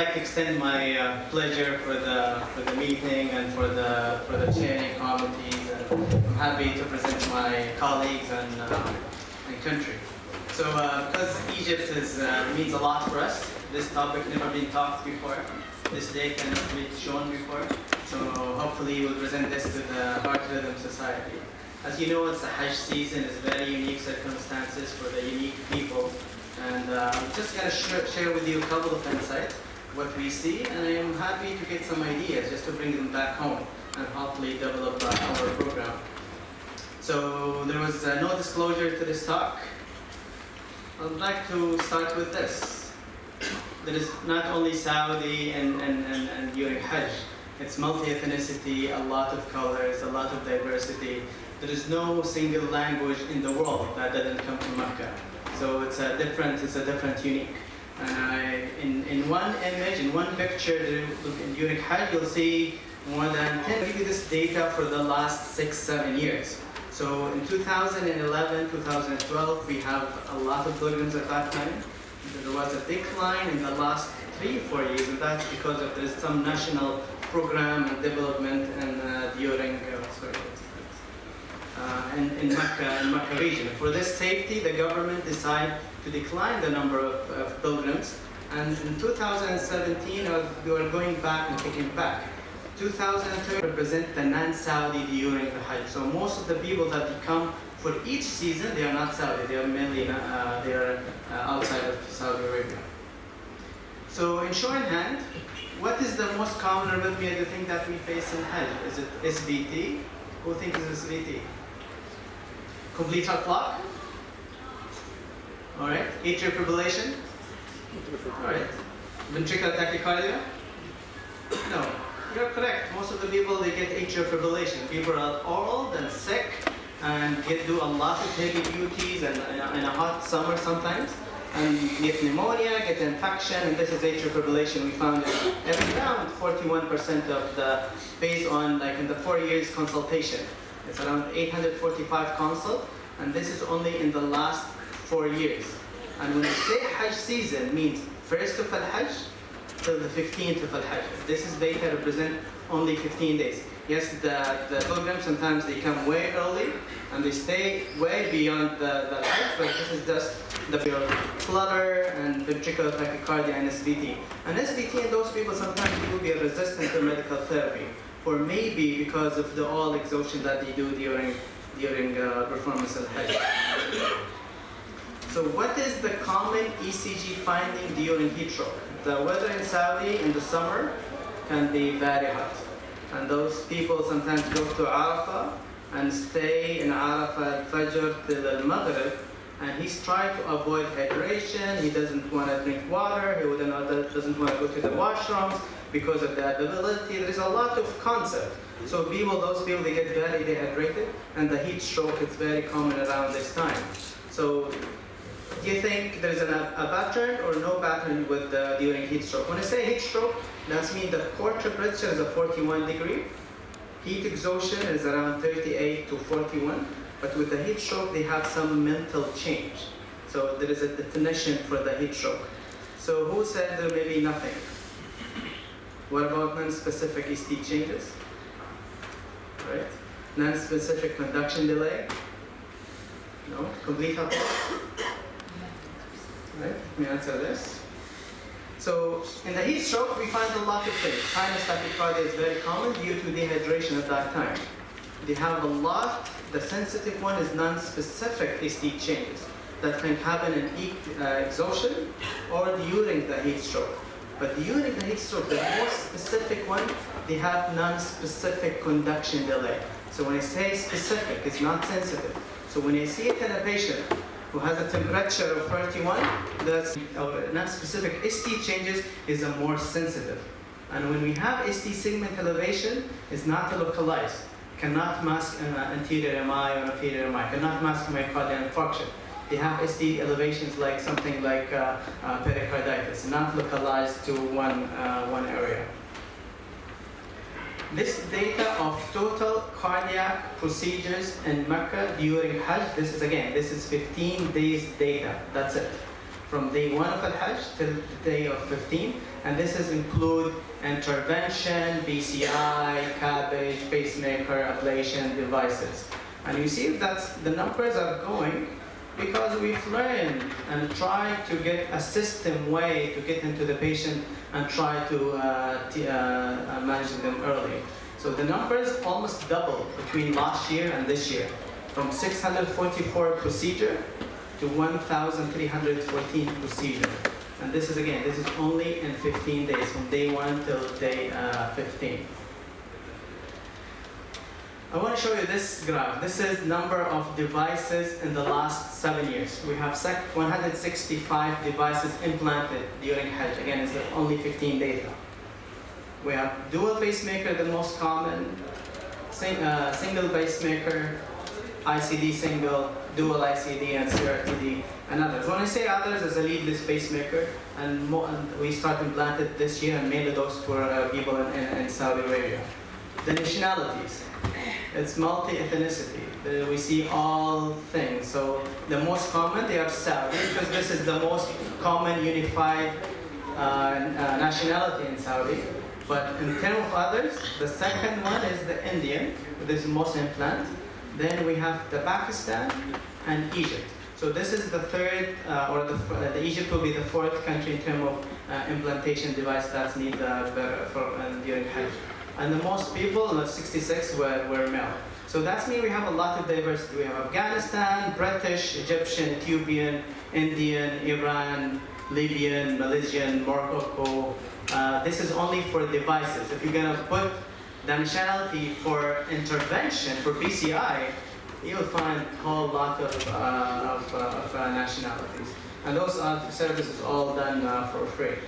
like to extend my pleasure for the meeting and for the chairing committees, and I'm happy to present my colleagues and country. So because Egypt means a lot for us, this topic never been talked before. This day cannot be shown before. So hopefully we'll present this to the Heart Rhythm Society. As you know, it's the Hajj season. It's very unique circumstances for the unique people. And I'm just going to share with you a couple of insights, what we see, and I am happy to get some ideas just to bring them back home and hopefully develop our program. So there was no disclosure to this talk. I'd like to start with this. There is not only Saudi and during Hajj, it's multi-ethnicity, a lot of colors, a lot of diversity. There is no single language in the world that doesn't come from Mecca. So it's a different unique. And in one image, in one picture during Hajj, you'll see more than 10. I'll give you this data for the last 6-7 years. So in 2011, 2012, we have a lot of pilgrims at that time. There was a decline in the last 3-4 years, and that's because there is some national program and development in Mecca region. For this safety, the government decided to decline the number of pilgrims, and in 2017 we were going back and taking back. 2030 represent the non-Saudi during the Hajj. So most of the people that come for each season, they are not Saudi. They are mainly outside of Saudi Arabia. So in show in hand, what is the most common arrhythmia you think that we face in Hajj? Is it SVT? Who thinks it's SVT? Complete heart block? All right. Atrial fibrillation? All right. Ventricular tachycardia? No. You're correct. Most of the people, they get atrial fibrillation. People are old and sick and do a lot of heavy duties and in a hot summer sometimes, and get pneumonia, get infection, and this is atrial fibrillation. We found it around 41% of the, based on like in the 4 years consultation. It's around 845 consult, and this is only in the last 4 years. And when we say Hajj season, means 1st of Al-Hajj till the 15th of Al-Hajj. This is data represent only 15 days. Yes, the pilgrims sometimes they come way early and they stay way beyond the Hajj, but this is just the flutter and ventricular tachycardia and SVT. And SVT in those people sometimes will be resistant to medical therapy, or maybe because of the all exhaustion that they do during performance of Hajj. So what is the common ECG finding during heat stroke? The weather in Saudi in the summer can be very hot. And those people sometimes go to Arafah and stay in Arafah al-Fajr till al-Maghrib, and he's trying to avoid hydration. He doesn't want to drink water. He doesn't want to go to the washrooms because of the availability. There is a lot of concept. So those people, they get very dehydrated, and the heat stroke is very common around this time. So do you think there's a pattern or no pattern with during heat stroke? When I say heat stroke, that means the core temperature is 41 degrees. Heat exhaustion is around 38 to 41. But with the heat stroke, they have some mental change. So there is a definition for the heat stroke. So who said there may be nothing? What about non-specific ST changes? Right? Non-specific conduction delay? No? Complete heart block? Right? Let me answer this. So in the heat stroke, we find a lot of things. Sinus tachycardia is very common due to dehydration at that time. They have a lot. The sensitive one is non-specific ST changes that can happen in exhaustion or during the heat stroke. But during the heat stroke, the most specific one, they have non-specific conduction delay. So when I say specific, it's not sensitive. So when I see it in a patient who has a temperature of 31, that's our non-specific ST changes is a more sensitive. And when we have ST segment elevation, it's not localized. Cannot mask an anterior MI or inferior MI, cannot mask myocardial infarction. They have ST elevations like something like pericarditis, not localized to one area. This data of total cardiac procedures in Mecca during Hajj, this is 15 days data, that's it. From day 1 of Al-Hajj till the day of 15, And this is include intervention, BCI, cabbage, pacemaker, ablation devices. And you see that the numbers are going because we've learned and tried to get a system way to get into the patient and try to manage them early. So the numbers almost doubled between last year and this year, from 644 procedure to 1,314 procedure. And this is, again, this is only in 15 days, from day 1 till day 15. I want to show you this graph. This is number of devices in the last 7 years. We have 165 devices implanted during Hajj. Again, it's only 15 days now. We have dual pacemaker, the most common, single pacemaker, ICD single, dual ICD, and CRTD, and others. When I say others, there's a leadless pacemaker, and we start implanted this year, and mainly those for people in Saudi Arabia. The nationalities. It's multi-ethnicity. We see all things. So the most common, they are Saudi, because this is the most common unified nationality in Saudi. But in terms of others, the second one is the Indian, this is most implant. Then we have the Pakistan and Egypt. So this is the third, the Egypt will be the fourth country in terms of implantation device that's needed during Hajj. And the most people, 66, were male. So that's mean we have a lot of diversity. We have Afghanistan, British, Egyptian, Ethiopian, Indian, Iran, Libyan, Malaysian, Morocco. This is only for devices. If you're going to put the nationality for intervention, for BCI, you'll find a whole lot of nationalities. And those services all done for free.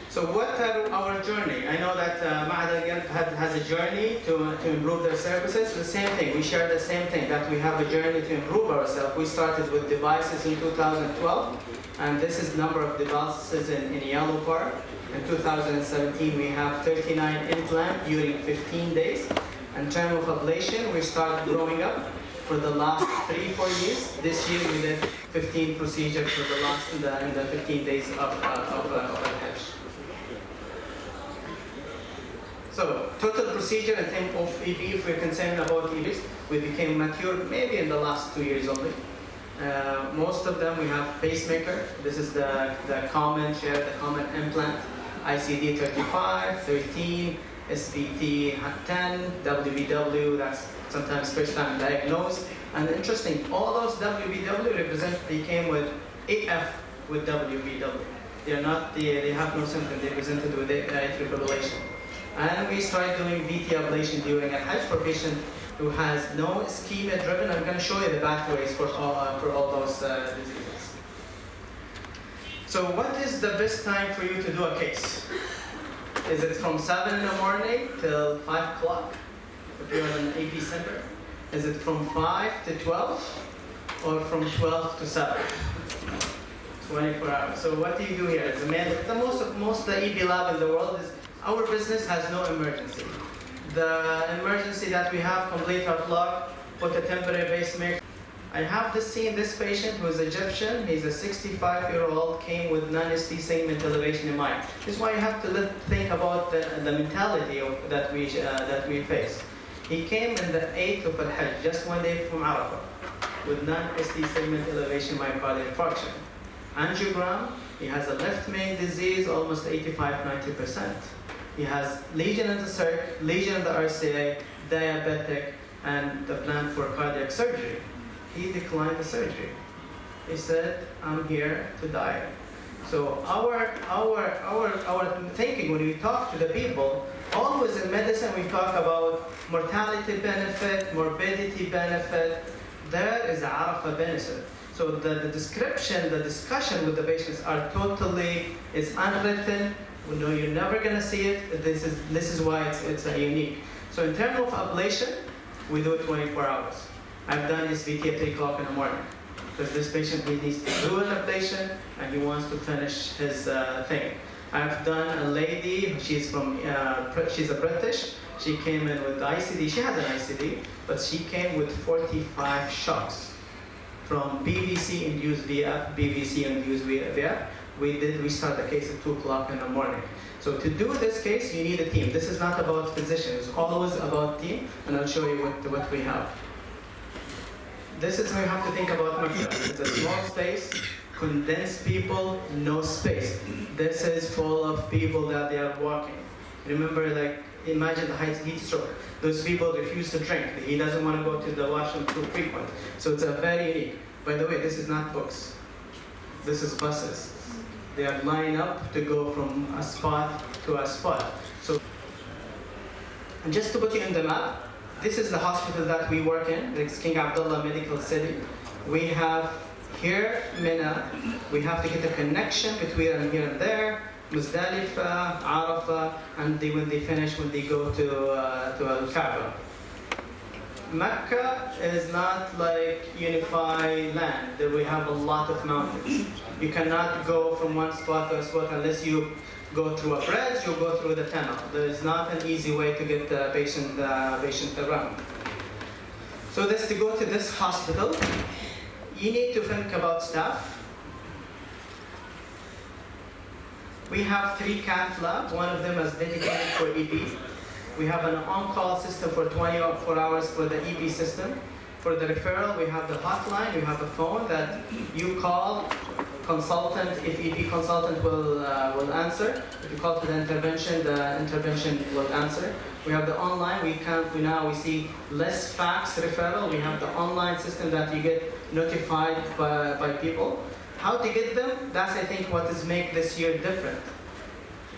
So what are our journey? I know that Ma'had again has a journey to improve their services. The same thing, we share the same thing, that we have a journey to improve ourselves. We started with devices in 2012, and this is number of devices in yellow part. In 2017, we have 39 implants during 15 days. In terms of ablation, we started growing up for the last 3-4 years. This year we did 15 procedures for the last in the 15 days of Hajj. So total procedure in terms of EB, if we're concerned about EBs, we became mature maybe in the last 2 years only. Most of them we have pacemaker. This is the common share, the common implant. ICD 35, 13, SVT 10, WBW, that's sometimes first time diagnosed. And interesting, all those WBW they came with AF with WBW. They have no symptom, they presented with atrial fibrillation. And we started doing VT ablation during a Hajj for patient who has no ischemia driven. I'm going to show you the pathways for all those diseases. So what is the best time for you to do a case? Is it from 7 in the morning till 5 o'clock, if you're in an AP center? Is it from 5 to 12, or from 12 to 7? 24 hours. So what do you do here? Most the EB lab in the world is, our business has no emergency. The emergency that we have, complete heart block, put a temporary pacemaker. I have this patient who is Egyptian. He's a 65-year-old, came with non-ST segment elevation in mind. This is why you have to think about the mentality that we face. He came in the 8th of Al-Hajj, just 1 day from Arafah, with non-ST segment elevation myocardial infarction. Angiogram, he has a left main disease, almost 85-90%. He has lesion in the circ, lesion in the RCA, diabetic, and the plan for cardiac surgery. He declined the surgery. He said, I'm here to die. So our thinking when we talk to the people, always in medicine we talk about mortality benefit, morbidity benefit. There is a Arafah benefit. So the description, the discussion with the patients are totally, it's unwritten. We know you're never going to see it. This is why it's unique. So in terms of ablation, we do it 24 hours. I've done SVT at 3 o'clock in the morning because this patient needs to do an ablation and he wants to finish his thing. I've done a lady, she's a British. She came in with ICD. She had an ICD, but she came with 45 shocks from PVC-induced VF, We start the case at 2 o'clock in the morning. So to do this case, you need a team. This is not about physicians, it's always about team, and I'll show you what we have. This is how you have to think about Mecca. It's a small space, condensed people, no space. This is full of people that they are walking. Remember, like, imagine the heat stroke. Those people refuse to drink. He doesn't want to go to the washroom too frequent. So it's a very unique. By the way, this is not books. This is buses. They are lined up to go from a spot to a spot. So, and just to put you in the map, this is the hospital that we work in. It's King Abdullah Medical City. We have here Mina. We have to get a connection between here and there. Muzdalifah, Arafah, and when they finish, when they go to Al-Kaaba. Mecca is not like unified land. There we have a lot of mountains. You cannot go from one spot to a spot unless you go through a bridge, you go through the tunnel. There is not an easy way to get the patient around. So this, to go to this hospital, you need to think about staff. We have 3 cath labs. One of them is dedicated for EP. We have an on-call system for 24 hours for the EP system. For the referral, we have the hotline. We have a phone that you call consultant. If EP consultant will answer. If you call to the intervention will answer. We have the online. We see less fax referral. We have the online system that you get notified by people. How to get them? That's, I think, what is make this year different.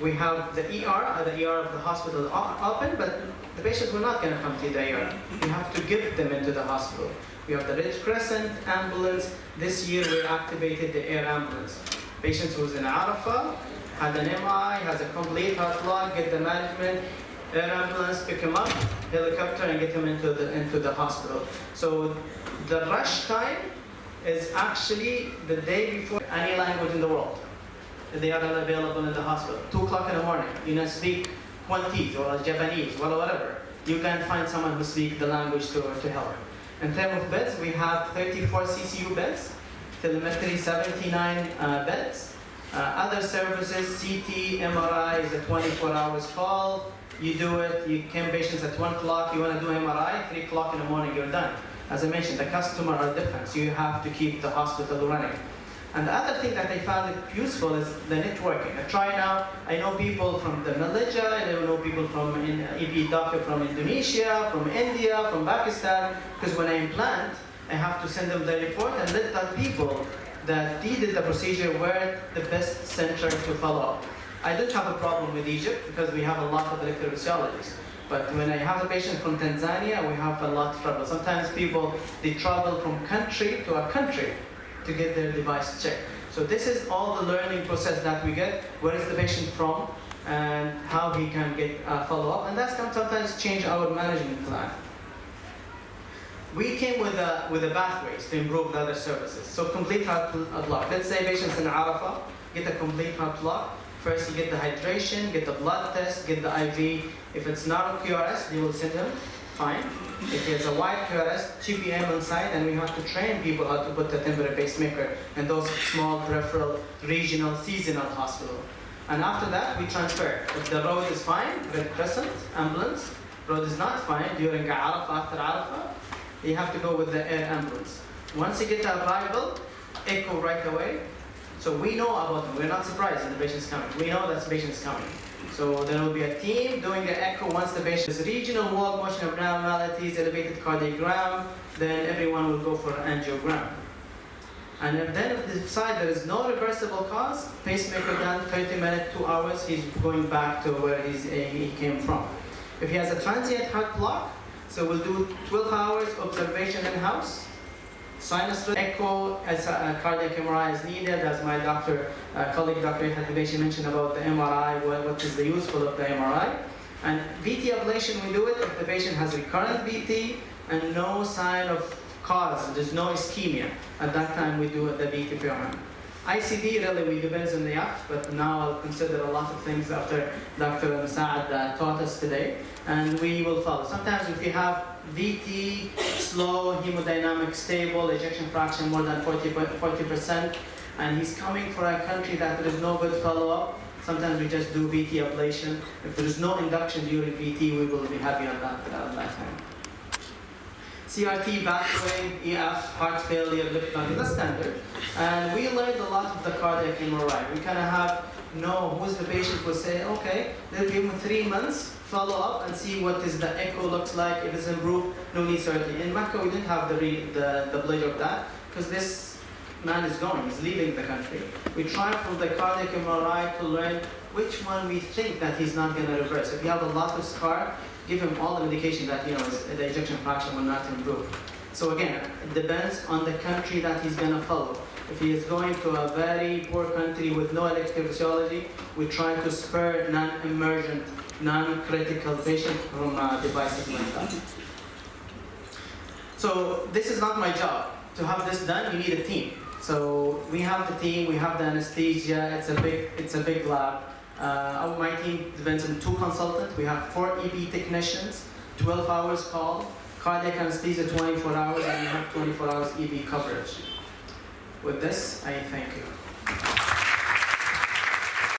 We have the ER of the hospital open, but the patients were not going to come to the ER. We have to get them into the hospital. We have the Red Crescent ambulance. This year we activated the air ambulance. Patients who's in Arafah, had an MI, has a complete heart block, get the management, air ambulance, pick him up, helicopter, and get him into the hospital. So the rush time is actually the day before any language in the world. They are not available in the hospital. 2 o'clock in the morning, you don't speak Kwantis or Japanese or whatever. You can find someone who speaks the language to help. In terms of beds, we have 34 CCU beds, telemetry 79 beds. Other services, CT, MRI is a 24 hours call. You do it, you can patients at 1 o'clock, you want to do MRI, 3 o'clock in the morning, you're done. As I mentioned, the customer are different, so you have to keep the hospital running. And the other thing that I found it useful is the networking. I try now, I know people from the Malaysia, I know people from EP doctor from Indonesia, from India, from Pakistan, because when I implant, I have to send them the report and let that people that did the procedure where the best center to follow up. I don't have a problem with Egypt because we have a lot of electrophysiologists. But when I have a patient from Tanzania, we have a lot of trouble. Sometimes people, they travel from country to a country to get their device checked. So this is all the learning process that we get. Where is the patient from and how he can get follow-up. And that can sometimes change our management plan. We came with the pathways to improve the other services. So complete heart block. Let's say patients in Arafah get a complete heart block. First you get the hydration, get the blood test, get the IV. If it's not a QRS, they will send him, fine. If it's a wide QRS, 2 p.m. on site, and we have to train people how to put the temporary pacemaker in those small peripheral, regional, seasonal hospital. And after that, we transfer. If the road is fine, Red Crescent, ambulance. Road is not fine, during Arafah, after Arafah, you have to go with the air ambulance. Once you get the arrival, echo right away. So we know about them. We're not surprised when the patient is coming. We know that the patient is coming. So there will be a team doing the echo once the patient is regional wall motion abnormalities, elevated cardiogram, then everyone will go for an angiogram. And if then if they decide there is no reversible cause, pacemaker done, 30 minutes, 2 hours, he's going back to where he came from. If he has a transient heart block, so we'll do 12 hours observation in-house, sinus echo as a cardiac MRI is needed, as my colleague Dr. Hatibation mentioned about the MRI, what is the useful of the MRI. And VT ablation, we do it if the patient has recurrent VT and no sign of cause, there's no ischemia. At that time we do the VT for him. ICD really depends on the app, but now I'll consider a lot of things after Dr. Saad taught us today, and we will follow. Sometimes if you have VT, slow, hemodynamic stable, ejection fraction more than 40%, and he's coming for a country that there is no good follow-up, sometimes we just do VT ablation. If there is no induction during VT, we will be happy on that time. CRT, backway, EF, heart failure, lip knocking, that's standard. And we learned a lot of the cardiac MRI. We kind of who's the patient will say, okay, they'll give him 3 months, follow up and see what is the echo looks like. If it's improved, no need surgery. In Mecca, we didn't have the pleasure of that because this man is going, he's leaving the country. We try from the cardiac MRI to learn which one we think that he's not going to reverse. If you have a lot of scar, give him all the medication that the ejection fraction will not improve. So again, it depends on the country that he's going to follow. If he is going to a very poor country with no electrophysiology, we try to spur non-emergent, non-critical patients from devices like that. So this is not my job. To have this done, you need a team. So we have the team, we have the anesthesia, it's a big lab. My team depends on 2 consultants. We have 4 EP technicians, 12 hours call, cardiac anesthesia 24 hours, and we have 24 hours EP coverage. With this, I thank you.